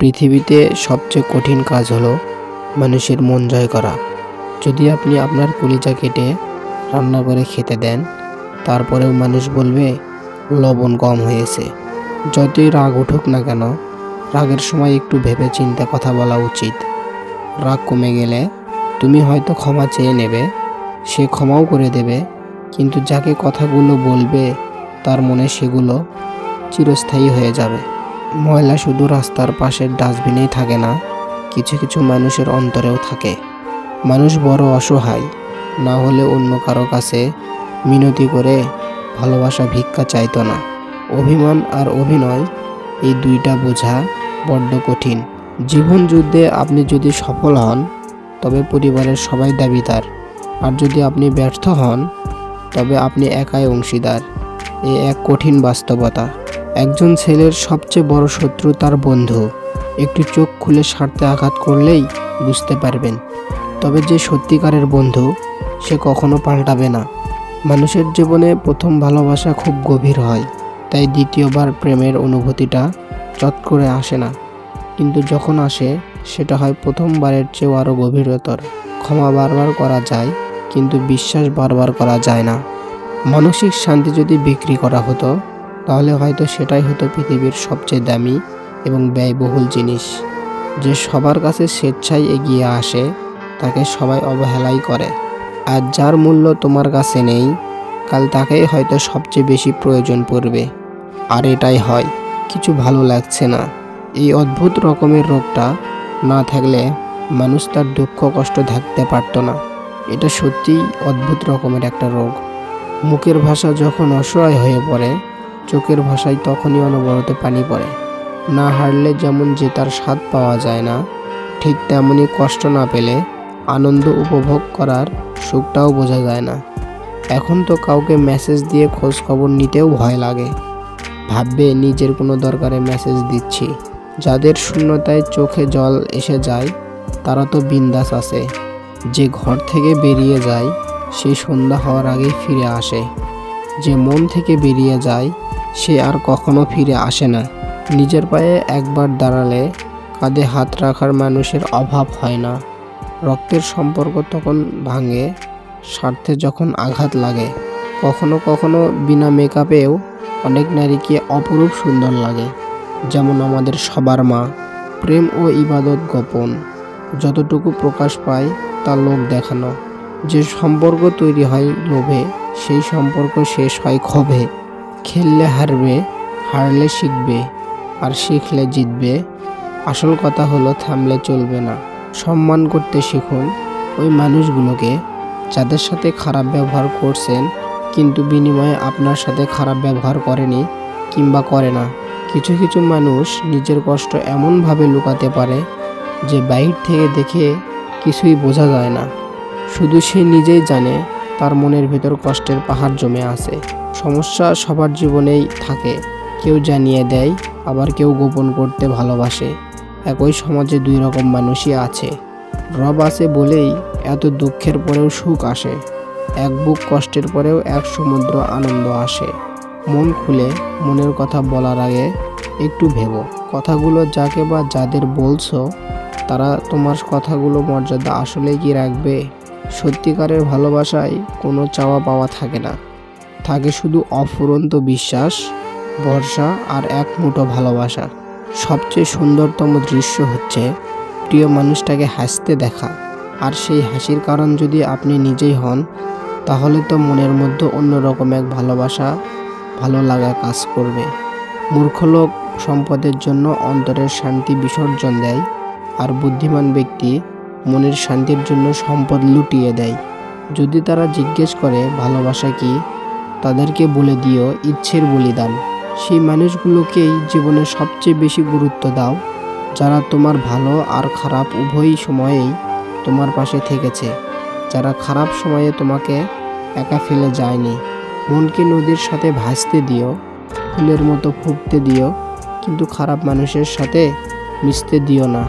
পৃথিবীতে সবচেয়ে কঠিন কাজ হলো মানুষের মন জয় করা। যদি আপনি আপনার কলিজা কেটে রান্না করে খেতে দেন, তারপরেও মানুষ বলবে লবণ কম হয়েছে। যতই রাগ উঠুক না কেন, রাগের সময় একটু ভেবে চিন্তে কথা বলা উচিত। রাগ কমে গেলে তুমি হয়তো ক্ষমা চেয়ে নেবে, সে ক্ষমাও করে দেবে, কিন্তু যাকে কথাগুলো বলবে তার মনে সেগুলো চিরস্থায়ী হয়ে যাবে। ময়লা শুধু রাস্তার পাশের ডাস্টবিনেই থাকে না, কিছু কিছু মানুষের অন্তরেও থাকে। মানুষ বড় অসহায়, না হলে অন্য কারো কাছে মিনতি করে ভালোবাসা ভিক্ষা চাইতো না। অভিমান আর অভিনয়, এই দুইটা বোঝা বড্ড কঠিন। জীবন যুদ্ধে আপনি যদি সফল হন, তবে পরিবারের সবাই দাবিদার, আর যদি আপনি ব্যর্থ হন, তবে আপনি একাই অংশীদার। এ এক কঠিন বাস্তবতা। একজন ছেলের সবচেয়ে বড় শত্রু তার বন্ধু। একটু চোখ খুলে স্বার্থে আঘাত করলেই বুঝতে পারবেন। তবে যে সত্যিকারের বন্ধু, সে কখনো পাল্টাবে না। মানুষের জীবনে প্রথম ভালোবাসা খুব গভীর হয়, তাই দ্বিতীয়বার প্রেমের অনুভূতিটা চট করে আসে না। কিন্তু যখন আসে, সেটা হয় প্রথমবারের চেয়েও আরও গভীরতর। ক্ষমা বারবার করা যায়, কিন্তু বিশ্বাস বারবার করা যায় না। মানসিক শান্তি যদি বিক্রি করা হতো, তাহলে হয়তো সেটাই হতো পৃথিবীর সবচেয়ে দামি এবং ব্যয়বহুল জিনিস। যে সবার কাছে স্বেচ্ছায় এগিয়ে আসে, তাকে সবাই অবহেলাই করে। আর যার মূল্য তোমার কাছে নেই, কাল তাকেই হয়তো সবচেয়ে বেশি প্রয়োজন পড়বে। আর এটাই হয়, কিছু ভালো লাগছে না। এই অদ্ভুত রকমের রোগটা না থাকলে মানুষ তার দুঃখ কষ্ট থাকতে পারত না। এটা সত্যিই অদ্ভুত রকমের একটা রোগ। মুখের ভাষা যখন অসহায় হয়ে পড়ে, চোখের ভাষায় তখনই অনবরত পানি পড়ে। না হারলে যেমন জেতার স্বাদ পাওয়া যায় না, ঠিক তেমনই কষ্ট না পেলে আনন্দ উপভোগ করার সুখটাও বোঝা যায় না। এখন তো কাউকে মেসেজ দিয়ে খোঁজ খবর নিতেও ভয় লাগে। ভাববে নিজের কোনো দরকারে মেসেজ দিচ্ছি। যাদের শূন্যতায় চোখে জল এসে যায়, তারা তো বিন্দাস আছে। যে ঘর থেকে বেরিয়ে যায়, সে সন্ধ্যা হওয়ার আগেই ফিরে আসে। যে মন থেকে বেরিয়ে যায়, সে আর কখনো ফিরে আসে না। নিজের পায়ে একবার দাঁড়ালে কাঁধে হাত রাখার মানুষের অভাব হয় না। রক্তের সম্পর্ক তখন ভাঙে, স্বার্থে যখন আঘাত লাগে। কখনো কখনো বিনা মেকআপেও অনেক নারীকে অপরূপ সুন্দর লাগে। যেমন আমাদের সবার মা। প্রেম ও ইবাদত গোপন, যতটুকু প্রকাশ পায় তা লোক দেখানো। যে সম্পর্ক তৈরি হয় লোভে, সেই সম্পর্ক শেষ হয় ক্ষোভে। খেললে হারবে, হারলে শিখবে, আর শিখলে জিতবে। আসল কথা হলো থামলে চলবে না। সম্মান করতে শিখুন ওই মানুষগুলোকে যাদের সাথে খারাপ ব্যবহার করছেন, কিন্তু বিনিময়ে আপনার সাথে খারাপ ব্যবহার করেনি কিংবা করে না। কিছু কিছু মানুষ নিজের কষ্ট এমনভাবে লুকাতে পারে যে বাইরে থেকে দেখে কিছুই বোঝা যায় না। শুধু সে নিজেই জানে তার মনের ভেতর কষ্টের পাহাড় জমে আছে। সমস্যা সবার জীবনেই থাকে, কেউ জানিয়ে দেয়, আবার কেউ গোপন করতে ভালোবাসে। একই সমাজে দুই রকম মানুষই আছে। রব আছে বলেই এত দুঃখের পরেও সুখ আসে, এক বুক কষ্টের পরেও এক সমুদ্র আনন্দ আসে। মন খুলে মনের কথা বলার আগে একটু ভেবো, কথাগুলো যাকে বা যাদের বলছো, তারা তোমার কথাগুলো মর্যাদা আসলেই কি রাখবে? সত্যিকারের ভালোবাসায় কোনো চাওয়া পাওয়া থাকে না, থাকে শুধু অফুরন্ত বিশ্বাস, ভরসা আর এক মুঠো ভালোবাসা। সবচেয়ে সুন্দরতম দৃশ্য হচ্ছে প্রিয় মানুষটাকে হাসতে দেখা। আর সেই হাসির কারণ যদি আপনি নিজেই হন, তাহলে তো মনের মধ্যে অন্যরকম এক ভালোবাসা, ভালো লাগা কাজ করবে। মূর্খ লোক সম্পদের জন্য অন্তরের শান্তি বিসর্জন দেয়, আর বুদ্ধিমান ব্যক্তি মনের শান্তির জন্য সম্পদ লুটিয়ে দেয়। যদি তারা জিজ্ঞেস করে ভালোবাসা কি, তাদেরকে বলে দিও ইচ্ছের বলিদান। সেই মানুষগুলোকেই জীবনে সবচেয়ে বেশি গুরুত্ব দাও, যারা তোমার ভালো আর খারাপ উভয় সময়েই তোমার পাশে থেকেছে, যারা খারাপ সময়ে তোমাকে একা ফেলে যায়নি। মনকে নদীর সাথে ভাসতে দিও, ফুলের মতো ফুটতে দিও, কিন্তু খারাপ মানুষের সাথে মিশতে দিও না।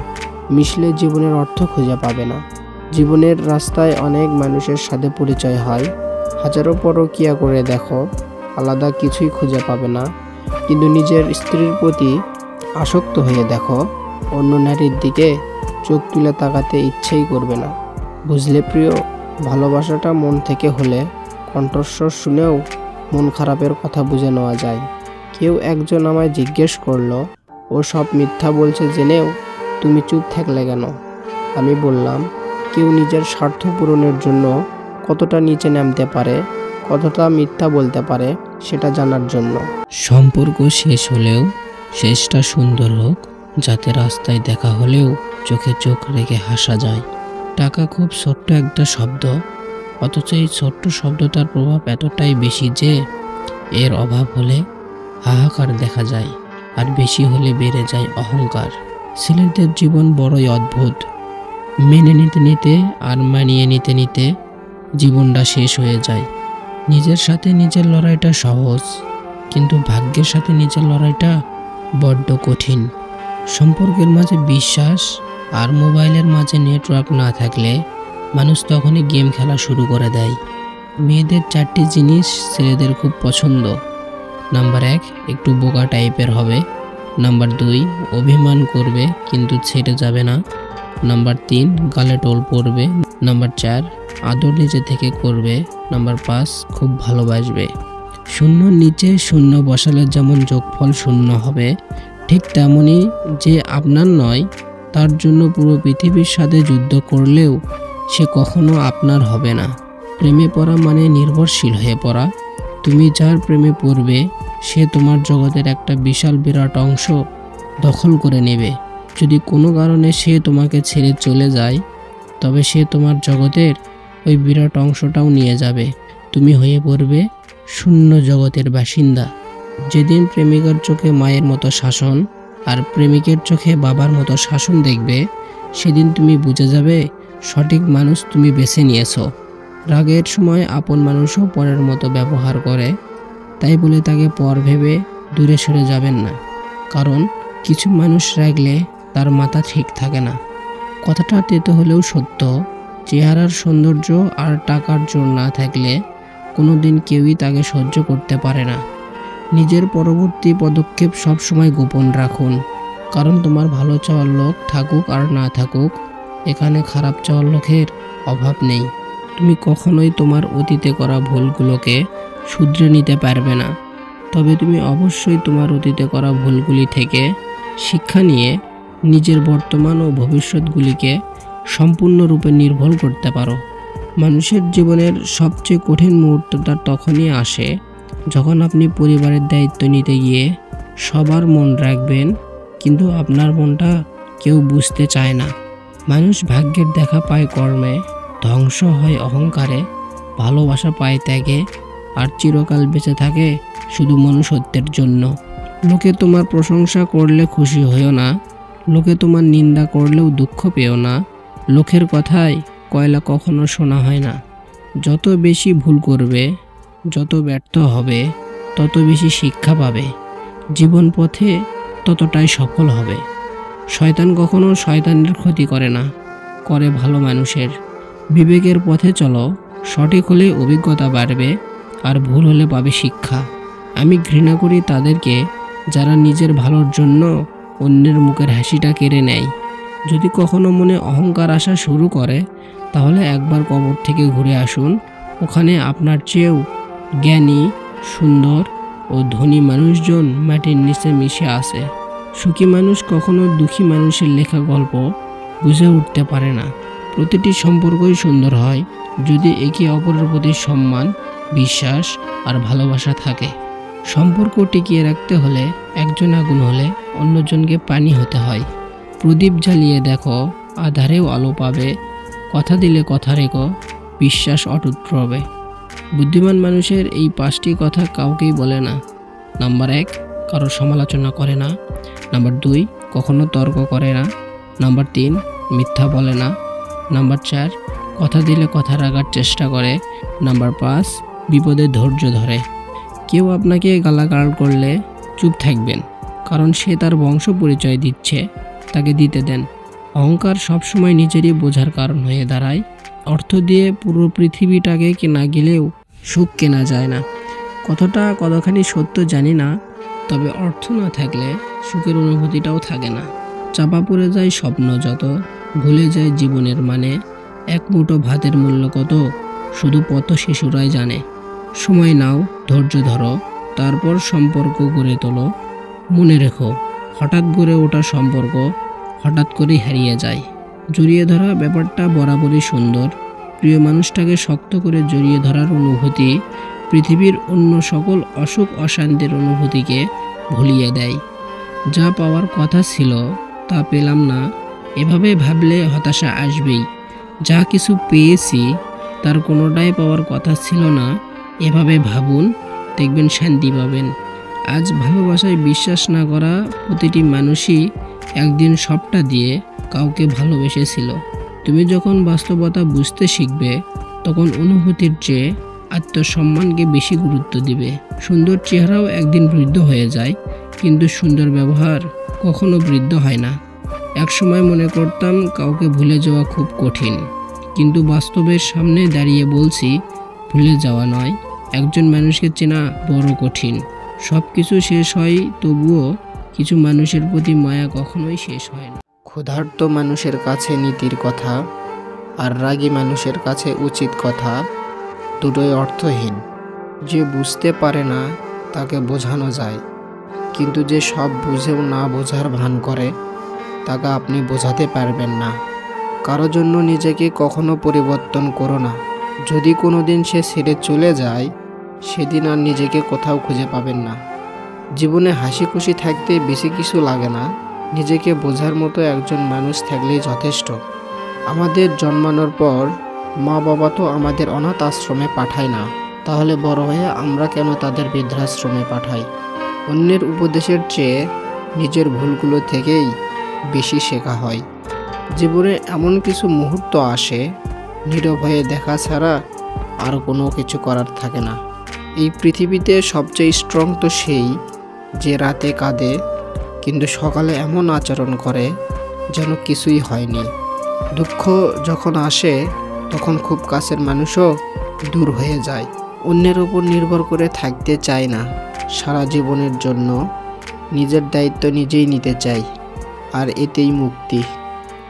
মিশলে জীবনের অর্থ খুঁজে পাবে না। জীবনের রাস্তায় অনেক মানুষের সাথে পরিচয় হয়, হাজারো পরকিয়া করে দেখো, আলাদা কিছুই খুঁজে পাবে না। কিন্তু নিজের স্ত্রীর প্রতি আসক্ত হয়ে দেখো, অন্য নারীর দিকে চোখ তুলে তাকাতে ইচ্ছেই করবে না। বুঝলে প্রিয়, ভালোবাসাটা মন থেকে হলে কণ্ঠস্বর শুনেও মন খারাপের কথা বুঝে নেওয়া যায়। কেউ একজন আমায় জিজ্ঞেস করলো, ও সব মিথ্যা বলছে জেনেও তুমি চুপ থাকলে কেন? আমি বললাম, কেউ নিজের স্বার্থ পূরণের জন্য কতটা নিচে নামতে পারে, কতটা মিথ্যা বলতে পারে সেটা জানার জন্য। সম্পর্ক শেষ হলেও শেষটা সুন্দর হোক, যাতে রাস্তায় দেখা হলেও চোখে চোখ রেখে হাসা যায়। টাকা খুব ছোট্ট একটা শব্দ, অথচ এই ছোট্ট শব্দটার প্রভাব এতটাই বেশি যে এর অভাব হলে হাহাকার দেখা যায়, আর বেশি হলে বেড়ে যায় অহংকার। ছেলেদের জীবন বড়ই অদ্ভুত। মেনে নিতে নিতে আর মানিয়ে নিতে নিতে জীবনটা শেষ হয়ে যায়। নিজের সাথে নিজের লড়াইটা সহজ, কিন্তু ভাগ্যের সাথে নিজের লড়াইটা বড্ড কঠিন। সম্পর্কের মাঝে বিশ্বাস আর মোবাইলের মাঝে নেটওয়ার্ক না থাকলে মানুষ তখনই গেম খেলা শুরু করে দেয়। মেয়েদের 4টি জিনিস ছেলেদের খুব পছন্দ। নাম্বার 1, একটু বোকা টাইপের হবে। নাম্বার 2, অভিমান করবে কিন্তু ছেড়ে যাবে না। নাম্বার 3, গালে টোল পড়বে। নাম্বার 4, আদর নিজে থেকে করবে। নাম্বার 5, খুব ভালোবাসবে। শূন্যর নিচে শূন্য বসালে যেমন যোগফল শূন্য হবে, ঠিক তেমনই যে আপনার নয় তার জন্য পুরো পৃথিবীর সাথে যুদ্ধ করলেও সে কখনো আপনার হবে না। প্রেমে পড়া মানে নির্ভরশীল হয়ে পড়া। তুমি যার প্রেমে পড়বে সে তোমার জগতের একটা বিশাল বিরাট অংশ দখল করে নেবে। যদি কোনো কারণে সে তোমাকে ছেড়ে চলে যায়, তবে সে তোমার জগতের ওই বিরাট অংশটাও নিয়ে যাবে। তুমি হয়ে পড়বে শূন্য জগতের বাসিন্দা। যেদিন প্রেমিকার চোখে মায়ের মতো শাসন আর প্রেমিকের চোখে বাবার মতো শাসন দেখবে, সেদিন তুমি বুঝে যাবে সঠিক মানুষ তুমি বেছে নিয়েছো। রাগের সময় আপন মানুষও পরের মতো ব্যবহার করে, তাই বলে তাকে পর ভেবে দূরে সরে যাবেন না, কারণ কিছু মানুষ রাগলে তার মাথা ঠিক থাকে না। কথাটা তেতো হলেও সত্য। চেহারার সৌন্দর্য আর টাকার জোর না থাকলে কোনোদিন কেউই তাকে সহ্য করতে পারে না। নিজের পরবর্তী পদক্ষেপ সবসময় গোপন রাখুন, কারণ তোমার ভালো চাওয়ার লোক থাকুক আর না থাকুক, এখানে খারাপ চাওয়ার লোকের অভাব নেই। তুমি কখনোই তোমার অতীতে করা ভুলগুলোকে শুধরে নিতে পারবে না, তবে তুমি অবশ্যই তোমার অতীতে করা ভুলগুলি থেকে শিক্ষা নিয়ে নিজের বর্তমান ও ভবিষ্যৎগুলিকে সম্পূর্ণরূপে নির্ভুল করতে পারো। মানুষের জীবনের সবচেয়ে কঠিন মুহূর্তটা তখনই আসে যখন আপনি পরিবারের দায়িত্ব নিতে গিয়ে সবার মন রাখবেন, কিন্তু আপনার মনটা কেউ বুঝতে চায় না। মানুষ ভাগ্যের দেখা পায় কর্মে, ধ্বংস হয় অহংকারে, ভালোবাসা পায় ত্যাগে, আর চিরকাল বেঁচে থাকে শুধু মনুষ্যত্বের জন্য। লোকে তোমার প্রশংসা করলে খুশি হইও না, লোকে তোমার নিন্দা করলেও দুঃখ পেও না। লোকের কথায় কয়লা কখনো শোনা হয় না। যত বেশি ভুল করবে, যত ব্যর্থ হবে, তত বেশি শিক্ষা পাবে। জীবন পথে ততটাই সফল হবে। শয়তান কখনো শয়তানের ক্ষতি করে না, করে ভালো মানুষের। বিবেকের পথে চলো, সঠিক হলে অভিজ্ঞতা বাড়বে, আর ভুল হলে পাবে শিক্ষা। আমি ঘৃণা করি তাদেরকে যারা নিজের ভালোর জন্য অন্যের মুখের হাসিটা কেড়ে নেয়। যদি কখনো মনে অহংকার আসা শুরু করে, তাহলে একবার কবর থেকে ঘুরে আসুন। ওখানে আপনার চেয়েও জ্ঞানী, সুন্দর ও ধনী মানুষজন মাটির নিচে মিশে আছে। সুখী মানুষ কখনো দুঃখী মানুষের লেখা গল্প বুঝে উঠতে পারে না। প্রতিটি সম্পর্কই সুন্দর হয় যদি একে অপরের প্রতি সম্মান, বিশ্বাস আর ভালোবাসা থাকে। সম্পর্ক টিকিয়ে রাখতে হলে একজন আগুন হলে অন্যজনকে পানি হতে হয়। প্রদীপ জ্বালিয়ে দেখো, আধারেও আলো পাবে। কথা দিলে কথা রেখো, বিশ্বাস অটুট রবে। বুদ্ধিমান মানুষের এই 5টি কথা কাউকেই বলে না। নাম্বার 1, কারো সমালোচনা করে না। নাম্বার 2, কখনো তর্ক করে না। নাম্বার 3, মিথ্যা বলে না। নাম্বার 4, কথা দিলে কথা রাখার চেষ্টা করে। নাম্বার 5, বিপদে ধৈর্য ধরে। কেউ আপনাকে গালাগাল করলে চুপ থাকবেন, কারণ সে তার বংশ পরিচয় দিচ্ছে, তাকে দিতে দেন। অহংকার সবসময় নিজেরই বোঝার কারণ হয়ে দাঁড়ায়। অর্থ দিয়ে পুরো পৃথিবীটাকে কেনা গেলেও সুখ কেনা যায় না। কথাটা কতখানি সত্য জানি না, তবে অর্থ না থাকলে সুখের অনুভূতিটাও থাকে না। চাপা পড়ে যায় স্বপ্ন যত, ভুলে যায় জীবনের মানে। এক মুঠো ভাতের মূল্য কত, শুধু পথ শিশুরাই জানে। সময় নাও, ধৈর্য ধরো, তারপর সম্পর্ক গড়ে তোলো। মনে রেখো, হঠাৎ গড়ে ওঠা সম্পর্ক হঠাৎ করেই হারিয়ে যায়। জড়িয়ে ধরা ব্যাপারটা বরাবরই সুন্দর। প্রিয় মানুষটাকে শক্ত করে জড়িয়ে ধরার অনুভূতি পৃথিবীর অন্য সকল অসুখ অশান্তির অনুভূতিকে ভুলিয়ে দেয়। যা পাওয়ার কথা ছিল তা পেলাম না, এভাবে ভাবলে হতাশা আসবেই। যা কিছু পেয়েছি তার কোনোটাই পাওয়ার কথা ছিল না, এভাবে ভাবুন, দেখবেন শান্তি পাবেন। আজ ভালোবাসায় বিশ্বাস না করা প্রতিটি মানুষই একদিন সবটা দিয়ে কাউকে ভালোবেসেছিল। তুমি যখন বাস্তবতা বুঝতে শিখবে, তখন অনুভূতির চেয়ে আত্মসম্মানকে বেশি গুরুত্ব দিবে। সুন্দর চেহারাও একদিন বৃদ্ধ হয়ে যায়, কিন্তু সুন্দর ব্যবহার কখনো বৃদ্ধ হয় না। একসময় মনে করতাম কাউকে ভুলে যাওয়া খুব কঠিন, কিন্তু বাস্তবের সামনে দাঁড়িয়ে বলছি ভুলে যাওয়া নয়, একজন মানুষকে চেনা বড় কঠিন। সব কিছু শেষ হয়, তবুও কিছু মানুষের প্রতি মায়া কখনোই শেষ হয় না। ক্ষুধার্ত মানুষের কাছে নীতির কথা, আর রাগী মানুষের কাছে উচিত কথা দুটোই অর্থহীন। যে বুঝতে পারে না তাকে বোঝানো যায়, কিন্তু যে সব বুঝেও না বোঝার ভান করে তাকে আপনি বোঝাতে পারবেন না। কারো জন্য নিজেকে কখনো পরিবর্তন করো না। যদি কোনোদিন সে ছেড়ে চলে যায়, সেদিন আর নিজেকে কোথাও খুঁজে পাবেন না। জীবনে হাসি খুশি থাকতে বেশি কিছু লাগে না, নিজেকে বোঝার মতো একজন মানুষ থাকলেই যথেষ্ট। আমাদের জন্মানোর পর মা বাবা তো আমাদের অনাথ আশ্রমে পাঠায় না, তাহলে বড় হয়ে আমরা কেন তাদের বৃদ্ধাশ্রমে পাঠাই? অন্যের উপদেশের চেয়ে নিজের ভুলগুলো থেকেই বেশি শেখা হয়। জীবনে এমন কিছু মুহূর্ত আসে, নীরব হয়ে দেখা ছাড়া আর কোনো কিছু করার থাকে না। এই পৃথিবীতে সবচেয়ে স্ট্রং তো সেই যে রাতে কাঁদে কিন্তু সকালে এমন আচরণ করে যেন কিছুই হয়নি। দুঃখ যখন আসে তখন খুব কাছের মানুষও দূর হয়ে যায়। অন্যের উপর নির্ভর করে থাকতে চায় না, সারা জীবনের জন্য নিজের দায়িত্ব নিজেই নিতে চাই, আর এতেই মুক্তি।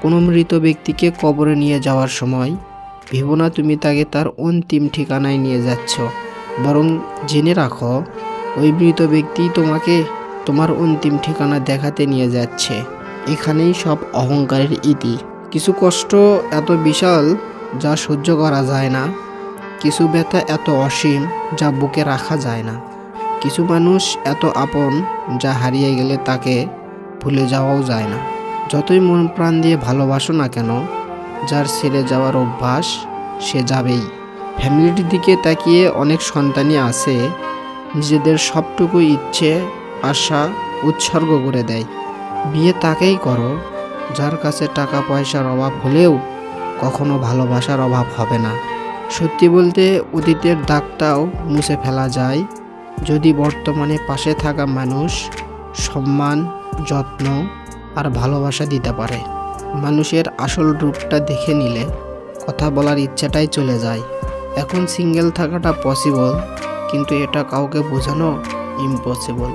কোনো মৃত ব্যক্তিকে কবরে নিয়ে যাওয়ার সময় ভেবো না তুমি তাকে তার অন্তিম ঠিকানায় নিয়ে যাচ্ছ, বরং জেনে রাখো ওই মৃত ব্যক্তি তোমাকে তোমার অন্তিম ঠিকানা দেখাতে নিয়ে যাচ্ছে। এখানেই সব অহংকারের ইতি। কিছু কষ্ট এত বিশাল যা সহ্য করা যায় না, কিছু ব্যথা এত অসীম যা বুকে রাখা যায় না, কিছু মানুষ এত আপন যা হারিয়ে গেলে তাকে ভুলে যাওয়াও যায় না। যতই মন প্রাণ দিয়ে ভালোবাসো না কেন, যার ছেড়ে যাওয়ার অভ্যাস সে যাবেই। ফ্যামিলির দিকে তাকিয়ে অনেক সন্তানই আছে নিজেদের সবটুকু ইচ্ছে আশা উৎসর্গ করে দেয়। বিয়ে তাকেই করো যার কাছে টাকা পয়সার অভাব হলেও কখনো ভালোবাসার অভাব হবে না। সত্যি বলতে অতীতের দাগটাও মুছে ফেলা যায় যদি বর্তমানে পাশে থাকা মানুষ সম্মান, যত্ন আর ভালোবাসা দিতে পারে। মানুষের আসল রূপটা দেখে নিলে কথা বলার ইচ্ছাটাই চলে যায়। এখন সিঙ্গেল থাকাটা পসিবল, কিন্তু এটা কাউকে বোঝানো ইম্পসিবল।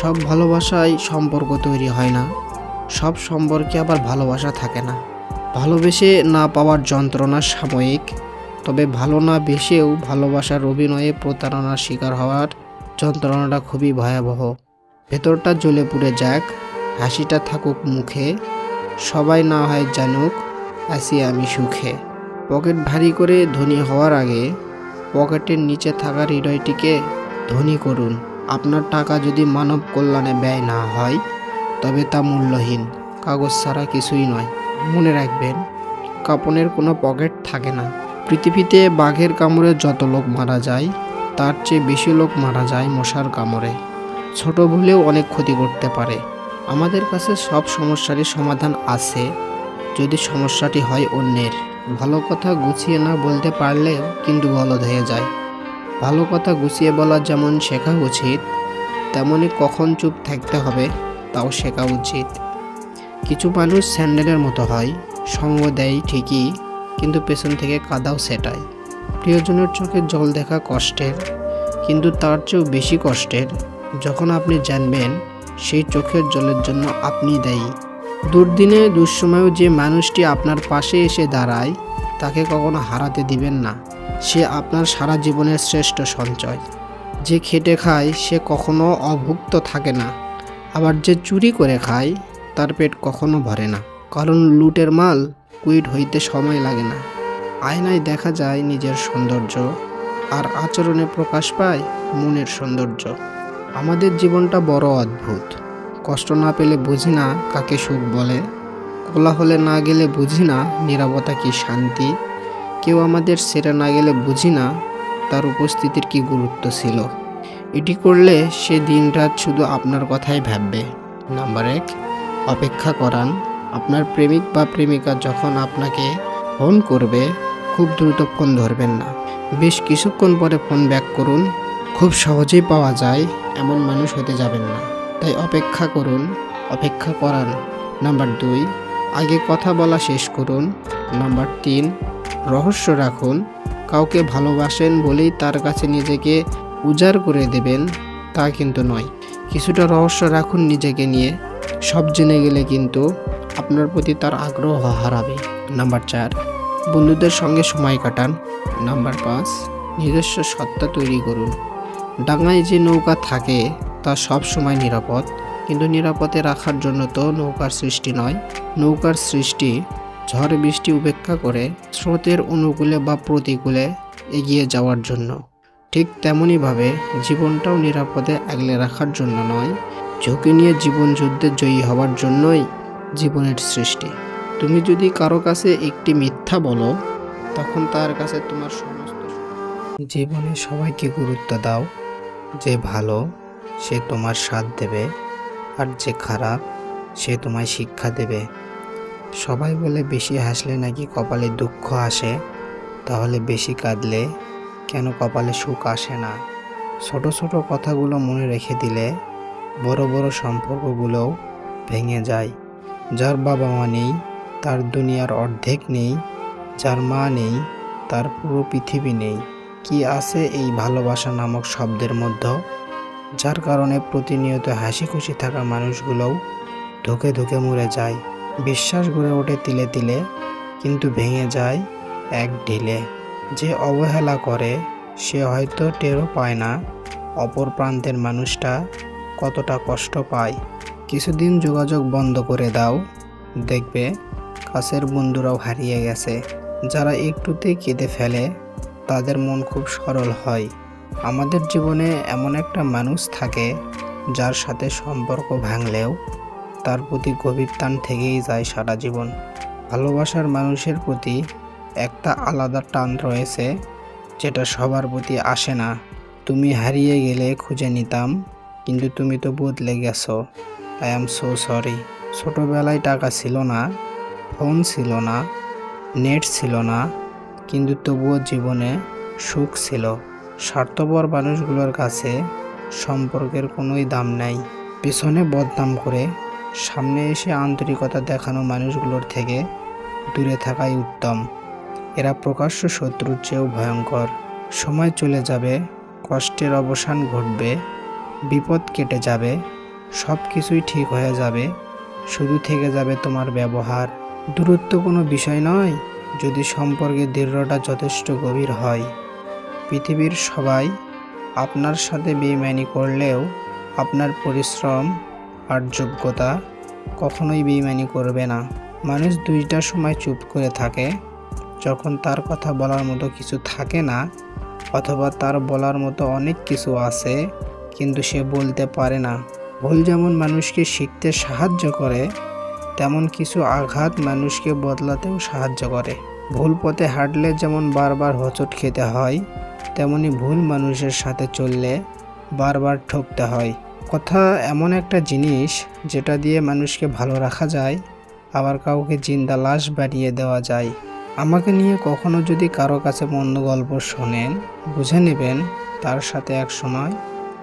সব ভালোবাসায় সম্পর্ক তৈরি হয় না, সব সম্পর্কে আবার ভালোবাসা থাকে না। ভালোবেসে না পাওয়ার যন্ত্রণা সাময়িক, তবে ভালো না বেসেও ভালোবাসার অভিনয়ে প্রতারণার শিকার হওয়ার যন্ত্রণাটা খুবই ভয়াবহ। ভেতরটা জ্বলে পুড়ে যাক, হাসিটা থাকুক মুখে, সবাই না হয় জানুক আছি আমি সুখে। পকেট ভারী করে ধনী হওয়ার আগে পকেটের নিচে থাকা হৃদয়টিকে ধনী করুন। আপনার টাকা যদি মানব কল্যাণে ব্যয় না হয় তবে তা মূল্যহীন, কাগজ ছাড়া কিছুই নয়। মনে রাখবেন, কাপনের কোনো পকেট থাকে না। পৃথিবীতে বাঘের কামড়ে যত লোক মারা যায় তার চেয়ে বেশি লোক মারা যায় মশার কামড়ে। ছোট ভুলেও অনেক ক্ষতি করতে পারে। আমাদের কাছে সব সমস্যারই সমাধান আছে যদি সমস্যাটি হয় অন্যের। ভালো কথা গুছিয়ে না বলতে পারলেও কিন্তু গলদ হয়ে যায়। ভালো কথা গুছিয়ে বলা যেমন শেখা উচিত, তেমনি কখন চুপ থাকতে হবে তাও শেখা উচিত। কিছু মানুষ স্যান্ডেলের মতো হয়, সঙ্গ দেয় ঠিকই কিন্তু পেছন থেকে কাদাও সেটায়। প্রিয়জনের চোখে জল দেখা কষ্টের, কিন্তু তার চেয়েও বেশি কষ্টের যখন আপনি জানবেন সেই চোখের জলের জন্য আপনি দায়ী। দুর্দিনে দুঃসময়েও যে মানুষটি আপনার পাশে এসে দাঁড়ায় তাকে কখনো হারাতে দিবেন না। সে আপনার সারা জীবনের শ্রেষ্ঠ সঞ্চয়। যে খেটে খায় সে কখনো অভুক্ত থাকে না, আবার যে চুরি করে খায় তার পেট কখনো ভরে না। কারণ লুটের মাল কুইট হইতে সময় লাগে না। আয়নায় দেখা যায় নিজের সৌন্দর্য, আর আচরণে প্রকাশ পায় মনের সৌন্দর্য। আমাদের জীবনটা বড় অদ্ভুত। কষ্ট না পেলে বুঝি না কাকে সুখ বলে, কোলাহলে না গেলে বুঝি না নীরবতা কি শান্তি, কেউ আমাদের ছেড়ে না গেলে বুঝি না তার উপস্থিতির কি গুরুত্ব ছিল। এটি করলে সে দিনরাত শুধু আপনার কথাই ভাববে। নাম্বার 1, অপেক্ষা করান। আপনার প্রেমিক বা প্রেমিকা যখন আপনাকে ফোন করবে খুব দ্রুত ফোন ধরবেন না, বেশ কিছুক্ষণ পরে ফোন ব্যাক করুন। খুব সহজেই পাওয়া যায় এমন মানুষ হতে যাবেন না। তাই অপেক্ষা করুন, অপেক্ষা করান। নাম্বার 2, আগে কথা বলা শেষ করুন। নাম্বার 3, রহস্য রাখুন। কাউকে ভালোবাসেন বলেই তার কাছে নিজেকে উজাড় করে দেবেন তা কিন্তু নয়। কিছুটা রহস্য রাখুন নিজেকে নিয়ে। সব জেনে গেলে কিন্তু আপনার প্রতি তার আগ্রহ হারাবে। নাম্বার 4, বন্ধুদের সঙ্গে সময় কাটান। নাম্বার 5, নিজস্ব সত্তা তৈরি করুন। ডাঙায় যে নৌকা থাকে তা সব সময় নিরাপদ, কিন্তু নিরাপদে রাখার জন্য তো নৌকার সৃষ্টি নয়। নৌকার সৃষ্টি ঝড় বৃষ্টি উপেক্ষা করে স্রোতের অনুকূলে বা প্রতিকূলে এগিয়ে যাওয়ার জন্য। ঠিক তেমনইভাবে জীবনটাও নিরাপদে আগলে রাখার জন্য নয়, ঝুঁকি নিয়ে জীবন যুদ্ধে জয়ী হওয়ার জন্যই জীবনের সৃষ্টি। তুমি যদি কারো কাছে একটি মিথ্যা বলো, তখন তার কাছে তোমার সমস্ত। জীবনে সবাইকে গুরুত্ব দাও। যে ভালো সে তোমার সাথ দেবে, আর যে খারাপ সে তোমায় শিক্ষা দেবে। সবাই বলে বেশি হাসলে নাকি কপালে দুঃখ আসে, তাহলে বেশি কাঁদলে কেন কপালে সুখ আসে না? ছোট ছোট কথাগুলো মনে রেখে দিলে বড় বড় সম্পর্কগুলোও ভেঙে যায়। যার বাবা মা নেই তার দুনিয়ার অর্ধেক নেই, যার মা নেই তার পুরো পৃথিবী নেই। কি আছে এই ভালোবাসা নামক শব্দের মধ্যে, যার কারণে প্রতিনিয়ত হাসি খুশি থাকা মানুষগুলোও ধুকে ধুকে মরে যায়। বিশ্বাস গড়ে ওঠে তিলে তিলে, কিন্তু ভেঙে যায় এক ঢিলে। যে অবহেলা করে সে হয়তো টেরও পায় না অপর প্রান্তের মানুষটা কতটা কষ্ট পায়। কিছুদিন যোগাযোগ বন্ধ করে দাও, দেখবে কাছের বন্ধুরাও হারিয়ে গেছে। যারা একটুতেই কেঁদে ফেলে তাদের মন খুব সরল হয়। আমাদের জীবনে এমন একটা মানুষ থাকে যার সাথে সম্পর্ক ভাঙলেও তার প্রতি গভীর টান থেকেই যায় সারা জীবন। ভালোবাসার মানুষের প্রতি একটা আলাদা টান রয়েছে, যেটা সবার প্রতি আসে না। তুমি হারিয়ে গেলে খুঁজে নিতাম, কিন্তু তুমি তো বদলে গেছো। I am so sorry. ছোটবেলায় টাকা ছিল না, ফোন ছিল না, নেট ছিল না, কিন্তু তবুও জীবনে সুখ ছিল। স্বার্থপর মানুষগুলোর কাছে সম্পর্কের কোনোই দাম নাই। পেছনে বদনাম করে সামনে এসে আন্তরিকতা দেখানো মানুষগুলোর থেকে দূরে থাকাই উত্তম। এরা প্রকাশ্য শত্রুর চেয়েও ভয়ঙ্কর। সময় চলে যাবে, কষ্টের অবসান ঘটবে, বিপদ কেটে যাবে, সব কিছুই ঠিক হয়ে যাবে, শুধু থেকে যাবে তোমার ব্যবহার। দূরত্ব কোনো বিষয় নয় যদি সম্পর্কের দৃঢ়তা যথেষ্ট গভীর হয়। পৃথিবীর সবাই আপনার সাথে বেইমানি করলেও আপনার পরিশ্রম আর যোগ্যতা কখনোই বেইমানি করবে না। মানুষ দুইটার সময় চুপ করে থাকে, যখন তার কথা বলার মতো কিছু থাকে না, অথবা তার বলার মতো অনেক কিছু আছে কিন্তু সে বলতে পারে না। ভুল যেমন মানুষকে শিখতে সাহায্য করে, তেমন কিছু আঘাত মানুষকে বদলাতেও সাহায্য করে। ভুল পথে হাঁটলে যেমন বারবার হোঁচট খেতে হয়, তেমনি ভুল মানুষের সাথে চললে বারবার ঠকতে হয়। কথা এমন একটা জিনিস যেটা দিয়ে মানুষকে ভালো রাখা যায়, আবার কাউকে জিন্দা লাশ বানিয়ে দেওয়া যায়। আমাকে নিয়ে কখনো যদি কারো কাছে মন্দ গল্প শোনেন, বুঝে নেবেন তার সাথে এক সময়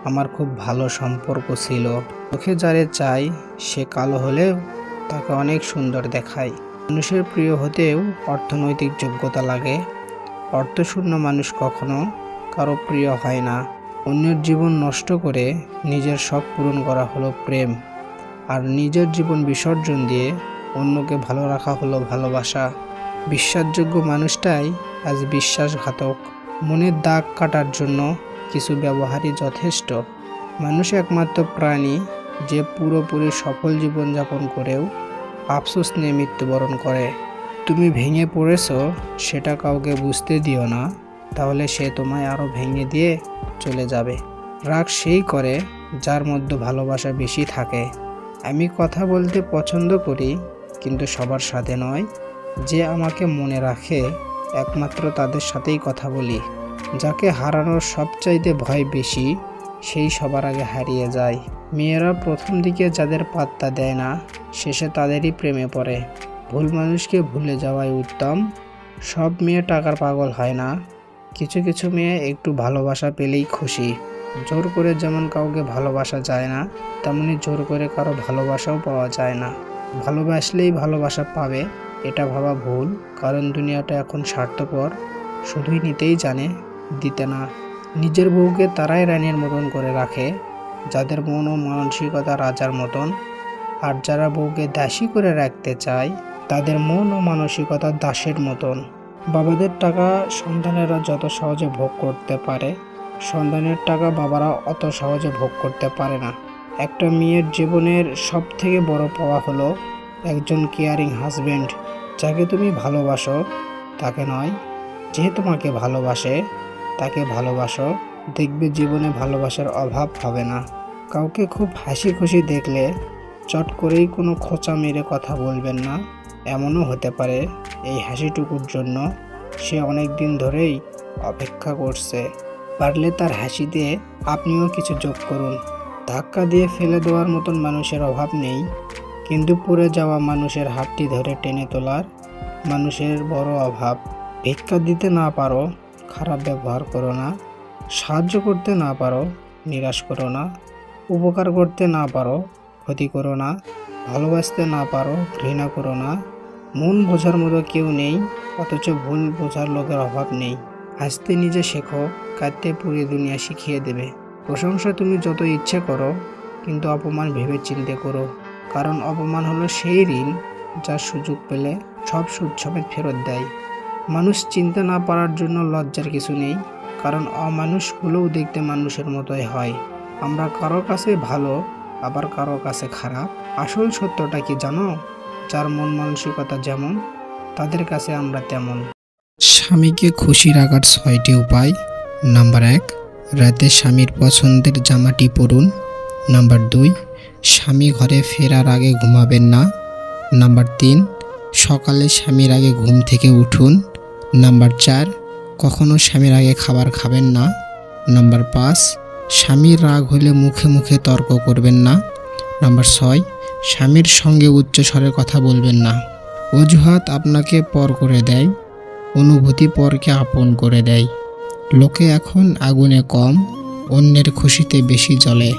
আমার খুব ভালো সম্পর্ক ছিল। চোখে যারে চাই সে কালো হলেও তাকে অনেক সুন্দর দেখায়। মানুষের প্রিয় হতেও অর্থনৈতিক যোগ্যতা লাগে। অর্থশূন্য মানুষ কখনো কারো প্রিয় হয় না। অন্যের জীবন নষ্ট করে নিজের শখ পূরণ করা হলো প্রেম। আর নিজের জীবন বিসর্জন দিয়ে অন্যকে ভালো রাখা হলো ভালোবাসা। বিশ্বাসযোগ্য মানুষটাই আজ বিশ্বাসঘাতক। মনের দাগ কাটার জন্য কিছু ব্যবহারই যথেষ্ট। মানুষ একমাত্র প্রাণী যে পুরোপুরি সফল জীবনযাপন করেও আফসোস নিয়ে মৃত্যুবরণ করে। তুমি ভেঙে পড়েছ, সেটা কাউকে বুঝতে দিও না, তাহলে সে তোমায় আরও ভেঙে দিয়ে চলে যাবে। রাগ সেই করে যার মধ্যে ভালোবাসা বেশি থাকে। আমি কথা বলতে পছন্দ করি, কিন্তু সবার সাথে নয়। যে আমাকে মনে রাখে একমাত্র তাদের সাথেই কথা বলি। যাকে হারানোর সবচাইতে ভয় বেশি, সেই সবার আগে হারিয়ে যায়। মেয়েরা প্রথম দিকে যাদের পাত্তা দেয় না, শেষে তাদেরই প্রেমে পড়ে। ভুল মানুষকে ভুলে যাওয়াই উত্তম। সব মেয়ে টাকার পাগল হয় না। কিছু কিছু মেয়ে একটু ভালোবাসা পেলেই খুশি। জোর করে যেমন কাউকে ভালোবাসা যায় না, তেমনি জোর করে কারো ভালোবাসাও পাওয়া যায় না। ভালোবাসলেই ভালোবাসা পাবে, এটা ভাবা ভুল। কারণ দুনিয়াটা এখন স্বার্থপর, শুধুই নিতেই জানে, দিতে না। নিজের বউকে তারাই রানীর মতন করে রাখে যাদের মন ও মানসিকতা রাজার মতন। আর যারা বউকে দাসী করে রাখতে চায়, তাদের মন ও মানসিকতা দাসের মতন। বাবাদের টাকা সন্তানেরা যত সহজে ভোগ করতে পারে, সন্তানের টাকা বাবারা অত সহজে ভোগ করতে পারে না। একটা মেয়ের জীবনের সবথেকে বড় পাওয়া হলো একজন কেয়ারিং হাজবেন্ড। যাকে তুমি ভালোবাসো তাকে নয়, যে তোমাকে ভালোবাসে তাকে ভালোবাসো। দেখবে জীবনে ভালোবাসার অভাব হবে না। কাউকে খুব হাসি খুশি দেখলে চট করেই কোনো খোঁচা মেরে কথা বলবেন না। এমনও হতে পারে এই হাসিটুকুর জন্য সে অনেক দিন ধরেই অপেক্ষা করছে। পারলে তার হাসিতে আপনিও কিছু যোগ করুন। ধাক্কা দিয়ে ফেলে দেওয়ার মতন মানুষের অভাব নেই, কিন্তু পড়ে যাওয়া মানুষের হাতটি ধরে টেনে তোলার মানুষের বড় অভাব। ভিক্ষা দিতে না পারো, খারাপ ব্যবহার করো না। সাহায্য করতে না পারো, নিরাশ করো না। উপকার করতে না পারো, ক্ষতি করো না। ভালোবাসতে না পারো, ঘৃণা করো না। মন বোঝার মতো কেউ নেই, অথচ ভুল বোঝার লোকের অভাব নেই। হাসতে নিজে শেখো, কাঁদতে পুরো দুনিয়া শিখিয়ে দেবে। প্রশংসা তুমি যত ইচ্ছে করো, কিন্তু অপমান ভেবে চিন্তে করো। কারণ অপমান হলো সেই ঋণ যার সুযোগ পেলে সব সুদ সমেত ফেরত দেয়। মানুষ চিনতে না পারার জন্য লজ্জার কিছু নেই, কারণ অমানুষগুলোও দেখতে মানুষের মতোই হয়। আমরা কারো কাছে ভালো, আবার কারো কাছে খারাপ। আসল সত্যটা কি জানো? যার মন মানসিকতা যেমন, তাদের কাছে আমরা তেমন। স্বামীকে খুশি রাখার 6টি উপায়। নাম্বার 1, রাতে স্বামীর পছন্দের জামাটি পরুন। নাম্বার 2, স্বামী ঘরে ফেরার আগে ঘুমাবেন না। নাম্বার 3, সকালে স্বামীর আগে ঘুম থেকে উঠুন। নাম্বার 4, কখনো স্বামীর আগে খাবার খাবেন না। নাম্বার 5, স্বামীর রাগ হলে মুখে মুখে তর্ক করবেন না। নাম্বার 6, স্বামীর সঙ্গে উচ্চস্বরে কথা বলবেন না। অজুহাত আপনাকে পর করে দেয়, অনুভূতি পরকে আপন করে দেয়। লোকে এখন আগুনে কম, অন্যের খুশিতে বেশি জ্বলে।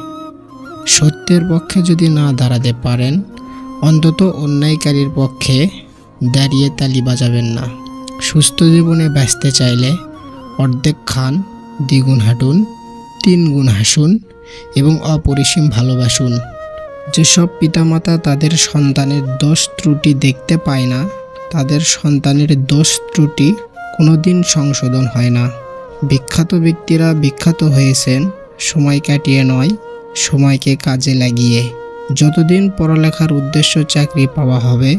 সত্যের পক্ষে যদি না দাঁড়াতে পারেন, অন্তত অন্যায়কারীর পক্ষে দাঁড়িয়ে তালি বাজাবেন না। সুস্থ জীবনে বাঁচতে চাইলে অর্ধেক খান, দ্বিগুণ হাঁটুন, 3 গুণ হাসুন এবং অপরিসীম ভালোবাসুন। যেসব পিতামাতা তাদের সন্তানের দোষ ত্রুটি দেখতে পায় না, তাদের সন্তানের দোষ ত্রুটি কোনোদিন সংশোধন হয় না। বিখ্যাত ব্যক্তিরা বিখ্যাত হয়েছেন সময় কাটিয়ে নয়, সময়কে কাজে লাগিয়ে। যতদিন পড়ালেখার উদ্দেশ্য চাকরি পাওয়া হবে,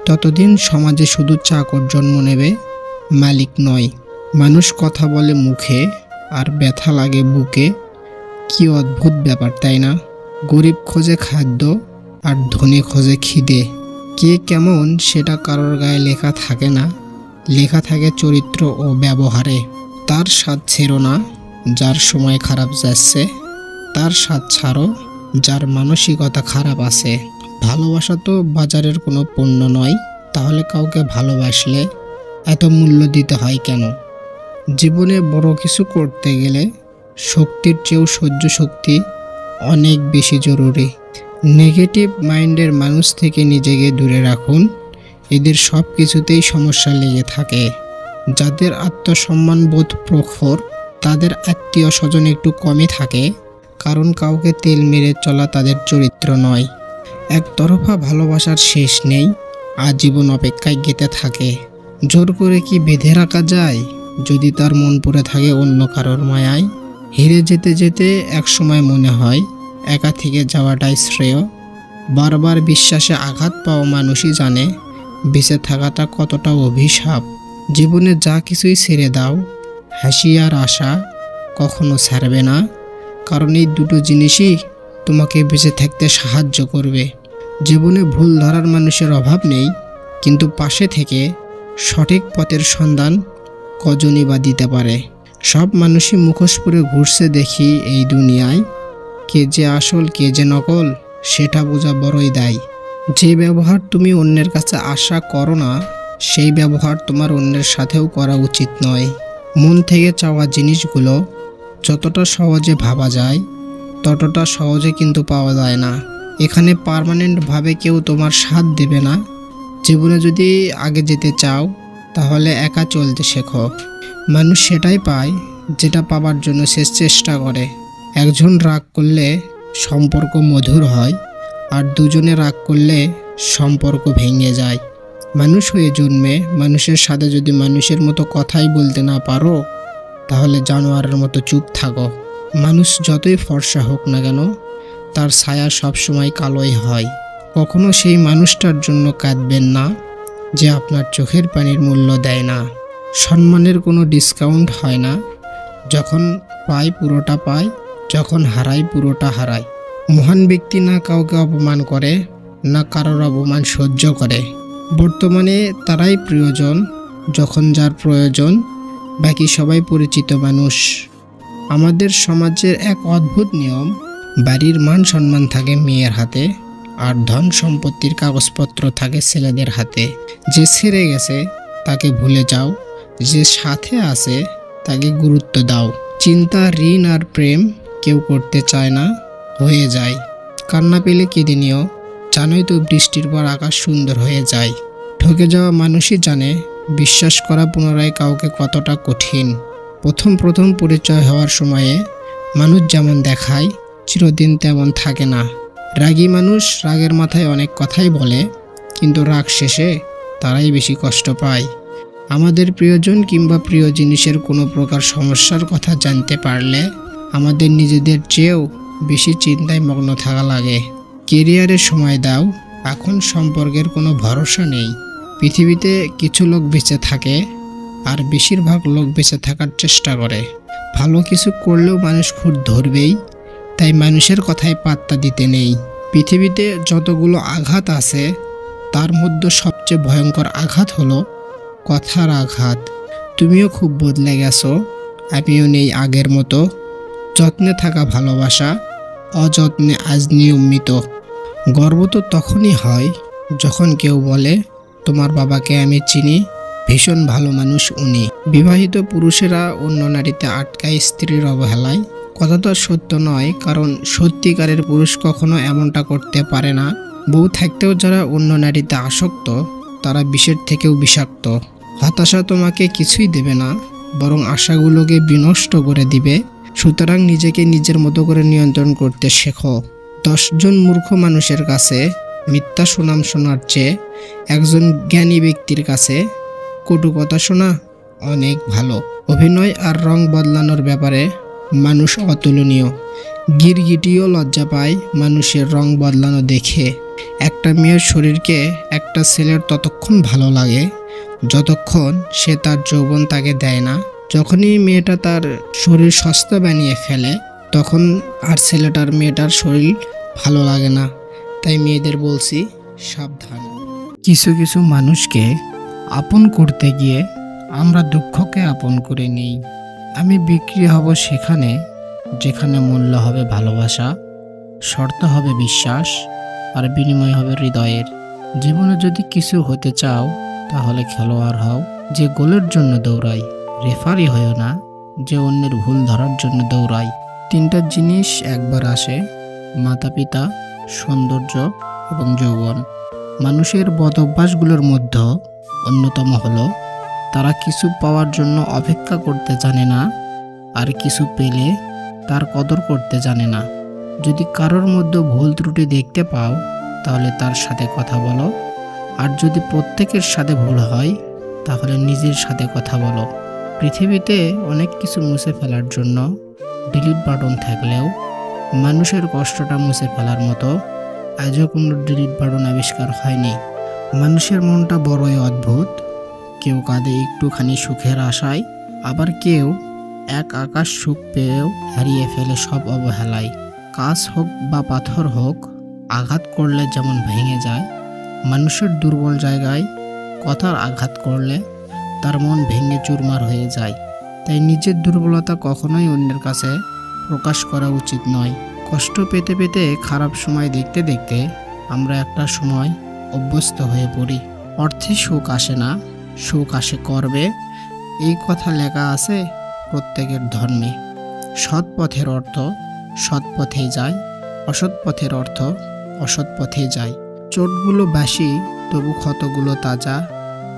ততদিন সমাজে শুধু চাকর জন্ম নেবে, মালিক নয়। মানুষ কথা বলে মুখে আর ব্যথা লাগে বুকে। কি অদ্ভুত ব্যাপার, তাই না? গরিব খোঁজে খাদ্য আর ধনী খোঁজে খিদে। কে কেমন সেটা কারোর গায়ে লেখা থাকে না, লেখা থাকে চরিত্র ও ব্যবহারে। তার স্বাদ ছেড়ো না যার সময় খারাপ যাচ্ছে, তার স্বাদ ছাড়ো যার মানসিকতা খারাপ আছে। ভালোবাসা তো বাজারের কোনো পণ্য নয়, তাহলে কাউকে ভালোবাসলে এত মূল্য দিতে হয় কেন? জীবনে বড় কিছু করতে গেলে শক্তির চেয়েও সহ্য শক্তি অনেক বেশি জরুরি। নেগেটিভ মাইন্ডের মানুষ থেকে নিজেকে দূরে রাখুন। এদের সব কিছুতেই সমস্যা লেগে থাকে। যাদের আত্মসম্মান বোধ প্রখর, তাদের আত্মীয় স্বজন একটু কমই থাকে, কারণ কাউকে তেল মেরে চলা তাদের চরিত্র নয়। একতরফা ভালোবাসার শেষ নেই, আজীবন অপেক্ষায় গেঁথে থাকে। জোর করে কি বেঁধে রাখা যায় যদি তার মন পড়ে থাকে অন্য কারোর মায়ায়? হেরে যেতে যেতে একসময় মনে হয় একা থেকে যাওয়াটাই শ্রেয়। বারবার বিশ্বাসে আঘাত পাওয়া মানুষই জানে বেঁচে থাকাটা কতটা অভিশাপ। জীবনে যা কিছুই ছেড়ে দাও, হাসি আর আশা কখনো ছাড়বে না, কারণ এই দুটো জিনিসই তোমাকে বেঁচে থাকতে সাহায্য করবে। জীবনে ভুল ধরার মানুষের অভাব নেই, কিন্তু পাশে থেকে সঠিক পথের সন্ধান কজনই বা দিতে পারে। সব মানুষই মুখোশ পরে ঘুরছে দেখি এই দুনিয়ায়, কে যে আসল কে যে নকল সেটা বোঝা বড়ই দায়। যে ব্যবহার তুমি অন্যের কাছে আশা করো না, সেই ব্যবহার তোমার অন্যের সাথেও করা উচিত নয়। মন থেকে চাওয়া জিনিসগুলো যতটা সহজে ভাবা যায় ততটা সহজে কিন্তু পাওয়া যায় না। এখানে পার্মানেন্টভাবে কেউ তোমার সাথ দেবে না। জীবনে যদি আগে যেতে চাও তাহলে একা চলতে শেখো। মানুষ সেটাই পায় যেটা পাবার জন্য সে চেষ্টা করে। একজন রাগ করলে সম্পর্ক মধুর হয়, আর দুজনে রাগ করলে সম্পর্ক ভেঙে যায়। মানুষ হয়ে জন্মে মানুষের সাথে যদি মানুষের মতো কথাই বলতে না পারো, তাহলে জানোয়ারের মতো চুপ থাকো। মানুষ যতই ফর্সা হোক না কেন, তার ছায়া সবসময় কালোই হয়। কখনো সেই মানুষটার জন্য কাঁদবেন না যে আপনার চোখের পানির মূল্য দেয় না। সম্মানের কোনো ডিসকাউন্ট হয় না। যখন পায় পুরোটা পায়, যখন হারায় পুরোটা হারায়। মহান ব্যক্তি না কাউকে অপমান করে, না কারোর অপমান সহ্য করে। বর্তমানে তারাই প্রিয়জন যখন যার প্রয়োজন, বাকি সবাই পরিচিত মানুষ। আমাদের সমাজের এক অদ্ভুত নিয়ম, বাড়ির মান সম্মান থাকে মেয়ের হাতে, আর ধন সম্পত্তির কাগজপত্র থাকে ছেলেদের হাতে। যে ছেড়ে গেছে তাকে ভুলে যাও, যে সাথে আছে তাকে গুরুত্ব দাও। চিন্তা, ঋণ আর প্রেম কেউ করতে চায় না, হয়ে যায়। কান্না পেলে কেঁদে নিও, জানোই তো বৃষ্টির পর আকাশ সুন্দর হয়ে যায়। ঠকে যাওয়া মানুষই জানে বিশ্বাস করা পুনরায় কাউকে কতটা কঠিন। প্রথম পরিচয় হওয়ার সময়ে মানুষ যেমন দেখায় চিরদিন তেমন থাকে না। রাগী মানুষ রাগের মাথায় অনেক কথাই বলে, কিন্তু রাগ শেষে তারাই বেশি কষ্ট পায়। আমাদের প্রিয়জন কিংবা প্রিয় জিনিসের কোনো প্রকার সমস্যার কথা জানতে পারলে আমাদের নিজেদের চেয়েও বেশি চিন্তায় মগ্ন থাকা লাগে। কেরিয়ারে সময় দাও, এখন সম্পর্কের কোনো ভরসা নেই। পৃথিবীতে কিছু লোক বেঁচে থাকে, আর বেশিরভাগ লোক বেঁচে থাকার চেষ্টা করে। ভালো কিছু করলেও মানুষ খুঁত ধরবেই, তাই মানুষের কথায় পাত্তা দিতে নেই। পৃথিবীতে যতগুলো আঘাত আছে তার মধ্যে সবচেয়ে ভয়ঙ্কর আঘাত হলো কথার আঘাত। তুমিও খুব বদলে গেছো, আমিও নেই আগের মতো। যত্নে থাকা ভালোবাসা, অযত্নে আজ নিয়মিত। গর্ব তো তখনই হয় যখন কেউ বলে তোমার বাবাকে আমি চিনি, ভীষণ ভালো মানুষ উনি। বিবাহিত পুরুষেরা অন্য নারীতে আটকায় স্ত্রীর অবহেলায়। কথাটা সত্য নয়, কারণ সত্যিকারের পুরুষ কখনো এমনটা করতে পারে না। বউ থাকতেও যারা অন্য নারীতে আসক্ত তারা বিষের থেকেও বিষাক্ত। হতাশা তোমাকে কিছুই দেবে না, বরং আশাগুলোকে বিনষ্ট করে দিবে। সুতরাং নিজেকে নিজের মতো করে নিয়ন্ত্রণ করতে শেখো। 10 জন মূর্খ মানুষের কাছে মিথ্যা সুনাম শোনার চেয়ে একজন জ্ঞানী ব্যক্তির কাছে কটু কথা শোনা অনেক ভালো। অভিনয় আর রং বদলানোর ব্যাপারে মানুষ অতুলনীয়। গিরগিটিও লজ্জা পায় মানুষের রং বদলানো দেখে। একটা মেয়ের শরীরকে একটা ছেলের ততক্ষণ ভালো লাগে যতক্ষণ সে তার যৌবন তাকে দেয় না। যখনই মেয়েটা তার শরীর সস্তা বানিয়ে ফেলে তখন আর ছেলেটার মেয়েটার শরীর ভালো লাগে না। তাই মেয়েদের বলছি সাবধান। কিছু কিছু মানুষকে আপন করতে গিয়ে আমরা দুঃখকে আপন করে নিই। আমি বিক্রি হব সেখানে যেখানে মূল্য হবে ভালোবাসা, শর্ত হবে বিশ্বাস, আর বিনিময় হবে হৃদয়ের। জীবনে যদি কিছু হতে চাও তাহলে খেলোয়াড় হও যে গোলের জন্য দৌড়ায়, রেফারি হয়েও না যে অন্যের ভুল ধরার জন্য দৌড়ায়। 3টা জিনিস একবার আসে, মাতা পিতা, সৌন্দর্য এবং যৌবন। মানুষের বদ অভ্যাসগুলোর মধ্যে অন্যতম হলো তারা কিছু পাওয়ার জন্য অপেক্ষা করতে জানে না, আর কিছু পেলে তার কদর করতে জানে না। যদি কারোর মধ্যে ভুল ত্রুটি দেখতে পাও তাহলে তার সাথে কথা বলো, আর যদি প্রত্যেকের সাথে ভুল হয় তাহলে নিজের সাথে কথা বলো। পৃথিবীতে অনেক কিছু মুছে ফেলার জন্য ডিলিট বাটন থাকলেও মানুষের কষ্টটা মুছে ফেলার মতো আজও কোনো ডিলিট বাটন আবিষ্কার হয়নি। মানুষের মনটা বড়ই অদ্ভুত। কেউ কাঁদে একটুখানি সুখের আশায়, আবার কেউ এক আকাশ সুখ পেয়েও হারিয়ে ফেলে সব অবহেলায়। কাজ হোক বা পাথর হোক, আঘাত করলে যেমন ভেঙে যায়, মানুষের দুর্বল জায়গায় কথার আঘাত করলে তার মন ভেঙে চুরমার হয়ে যায়। তাই নিজের দুর্বলতা কখনোই অন্যের কাছে প্রকাশ করা উচিত নয়। কষ্ট পেতে পেতে খারাপ সময় দেখতে দেখতে আমরা একটা সময় অভ্যস্ত হয়ে পড়ি। অর্থে সুখ আসে না, সুখ আসে কর্মে, এই কথা লেখা আছে প্রত্যেকের ধর্মে। সৎ পথের অর্থ সৎ পথেই যায়, অসৎ পথের অর্থ অসৎ পথেই যায়। চোটগুলো বাসি তবু ক্ষতগুলো তাজা,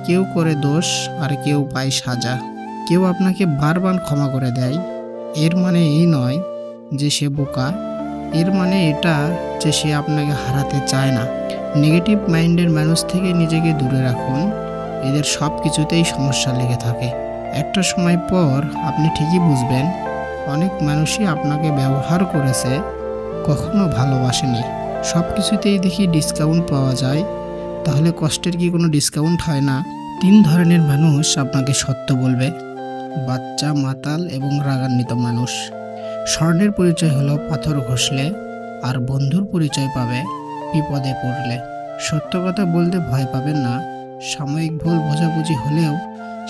কেউ করে দোষ আর কেউ পায় সাজা। কেউ আপনাকে বারবার ক্ষমা করে দেয়, এর মানে এই নয় যে সে বোকা, এর মানে এটা যে সে আপনাকে হারাতে চায় না। নেগেটিভ মাইন্ডের মানুষ থেকে নিজেকে দূরে রাখুন, এদের সব কিছুতেই সমস্যা লেগে থাকে। একটা সময় পর আপনি ঠিকই বুঝবেন অনেক মানুষই আপনাকে ব্যবহার করেছে, কখনো ভালোবাসেনি। সব কিছুতেই দেখি ডিসকাউন্ট পাওয়া যায়, তাহলে কষ্টের কি কোনো ডিসকাউন্ট হয় না? 3 ধরনের মানুষ আপনাকে সত্য বলবে: বাচ্চা, মাতাল এবং রাগান্বিত মানুষ। স্বর্ণের পরিচয় হলো পাথর ঘষলে, আর বন্ধুর পরিচয় পাবে বিপদে পড়লে। সত্য কথা বলতে ভয় পাবেন না, সাময়িক ভুল বোঝাবুঝি হলেও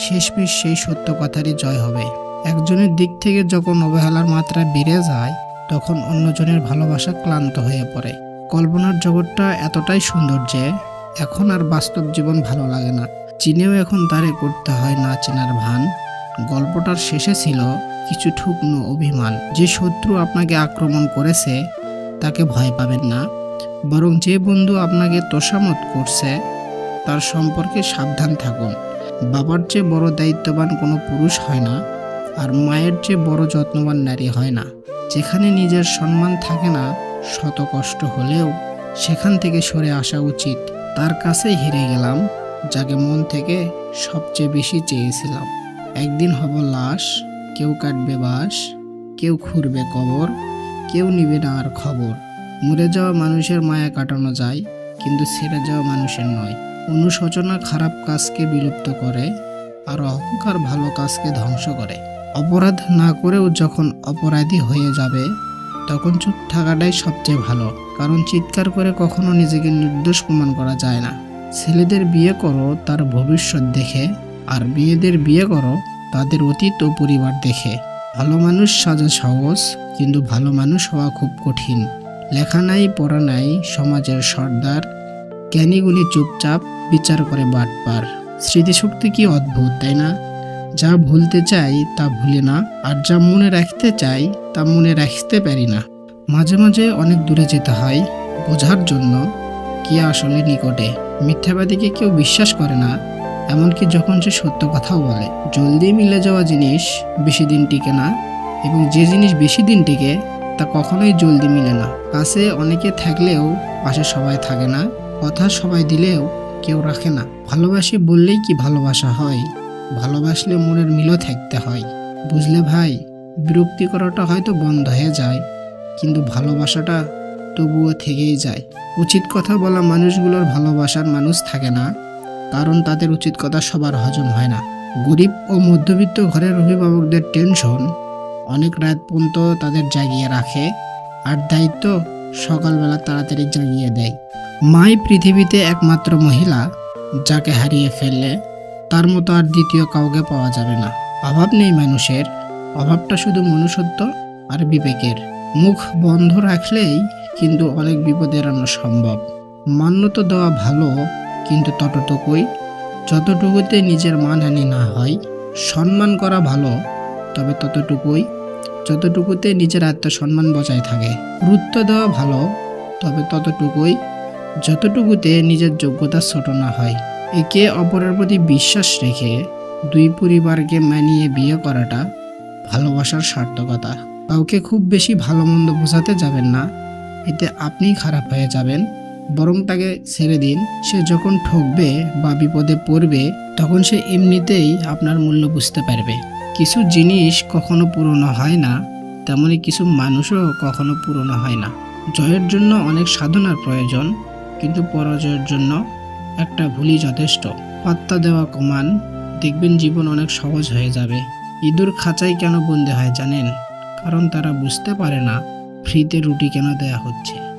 শেষমেশ সেই সত্য কথারই জয় হবে। একজনের দিক থেকে যখন অবহেলার মাত্রা বেড়ে যায়, তখন অন্যজনের ভালোবাসা ক্লান্ত হয়ে পড়ে। কল্পনার জগৎটা এতটাই সুন্দর যে এখন আর বাস্তব জীবন ভালো লাগে না। চিনেও এখন তারে করতে হয় না চেনার ভান। গল্পটার শেষে ছিল কিছু ঠুকনো অভিমান। যে শত্রু আপনাকে আক্রমণ করেছে তাকে ভয় পাবেন না, বরং যে বন্ধু আপনাকে তোষামত করছে তার সম্পর্কে সাবধান থাকুন। বাবার চেয়ে বড় দায়িত্ববান কোনো পুরুষ হয় না, আর মায়ের চেয়ে বড় যত্নবান নারী হয় না। যেখানে নিজের সম্মান থাকে না, শত কষ্ট হলেও সেখান থেকে সরে আসা উচিত। তার কাছেই হেরে গেলাম যাকে মন থেকে সবচেয়ে বেশি চেয়েছিলাম। একদিন হব লাশ, কেউ কাটবে বাঁশ, কেউ খুঁড়বে কবর, কেউ নিবে না আর খবর। মরে যাওয়া মানুষের মায়া কাটানো যায়, কিন্তু ছেড়ে যাওয়া মানুষের নয়। অনুশোচনা খারাপ কাজকে বিলুপ্ত করে, আর অহংকার ভালো কাজকে ধ্বংস করে। অপরাধ না করেও যখন অপরাধী হয়ে যাবে, তখন চুপ থাকাটাই সবচেয়ে ভালো, কারণ চিৎকার করে কখনো নিজেকে নির্দোষ প্রমাণ করা যায় না। ছেলেদের বিয়ে করো তার ভবিষ্যৎ দেখে, আর মেয়েদের বিয়ে করো তাদের অতীত ও পরিবার দেখে। ভালো মানুষ সাজা সহজ, কিন্তু ভালো মানুষ হওয়া খুব কঠিন। লেখা নাই পড়া নাই সমাজের সর্দার, জ্ঞানীগুলি চুপচাপ বিচার করে বাটপার। স্মৃতিশক্তি কি অদ্ভুত, তাই না? যা ভুলতে চাই তা ভুলে না, আর যা মনে রাখতে চাই তা মনে রাখতে পারি না। মাঝে মাঝে অনেক দূরে যেতে হয় বোঝার জন্য কি আসলে নিকটে। মিথ্যাবাদীকে কেউ বিশ্বাস করে না, এমনকি যখন সে সত্য কথাও বলে। জলদি মিলে যাওয়া জিনিস বেশি দিন টিকে না, এবং যে জিনিস বেশি দিন টিকে তা কখনোই জলদি মিলে না। কাছে অনেকে থাকলেও পাশে সবাই থাকে না, কথা সবাই দিলেও কেউ রাখে না। ভালোবাসি বললেই কি ভালোবাসা হয়? ভালোবাসলে মনের মিলও থাকতে হয়। বুঝলে ভাই, বিরক্তি করাটা হয়তো বন্ধ হয়ে যায়, কিন্তু ভালোবাসাটা তবুও থেকেই যায়। উচিত কথা বলা মানুষগুলোর ভালোবাসার মানুষ থাকে না, কারণ তাদের উচিত কথা সবার হজম হয় না। গরিব ও মধ্যবিত্ত ঘরের অভিভাবকদের টেনশন অনেক রাত পর্যন্ত তাদের জাগিয়ে রাখে, আর দায়িত্ব সকালবেলা তাড়াতাড়ি জাগিয়ে দেয়। মাই পৃথিবীতে একমাত্র মহিলা যাকে হারিয়ে ফেললে তার মতো আর দ্বিতীয় কাউকে পাওয়া যাবে না। অভাব নেই মানুষের, অভাবটা শুধু মনুষ্যত্ব আর বিবেকের। মুখ বন্ধ রাখলেই কিন্তু অনেক বিপদ এড়ানো সম্ভব। মান্যতা দেওয়া ভালো, কিন্তু ততটুকুই যতটুকুতে নিজের মানহানি না হয়। সম্মান করা ভালো, তবে ততটুকুই যতটুকুতে নিজের আত্মসম্মান বজায় থাকে। গুরুত্ব দেওয়া ভালো, তবে ততটুকুই যতটুকুতে নিজের যোগ্যতা ছোট না হয়। একে অপরের প্রতি বিশ্বাস রেখে দুই পরিবারকে মানিয়ে বিয়ে করাটা ভালোবাসার সার্থকতা। কাউকে খুব বেশি ভালো মন্দ বোঝাতে যাবেন না, এতে আপনিই খারাপ হয়ে যাবেন। বরং তাকে ছেড়ে দিন। সে যখন ঠকবে বা বিপদে পড়বে তখন সে এমনিতেই আপনার মূল্য বুঝতে পারবে। কিছু জিনিস কখনো পুরনো হয় না, তেমনি কিছু মানুষও কখনো পুরনো হয় না। জয়ের জন্য অনেক সাধনার প্রয়োজন, কিন্তু পরাজয়ের জন্য একটা ভুলই যথেষ্ট। পাত্তা দেওয়া কমান, দেখবেন জীবন অনেক সহজ হয়ে যাবে। ইঁদুর খাঁচায় কেন বন্দি হয় জানেন? কারণ তারা বুঝতে পারে না ফ্রিতে রুটি কেন দেয়া হচ্ছে।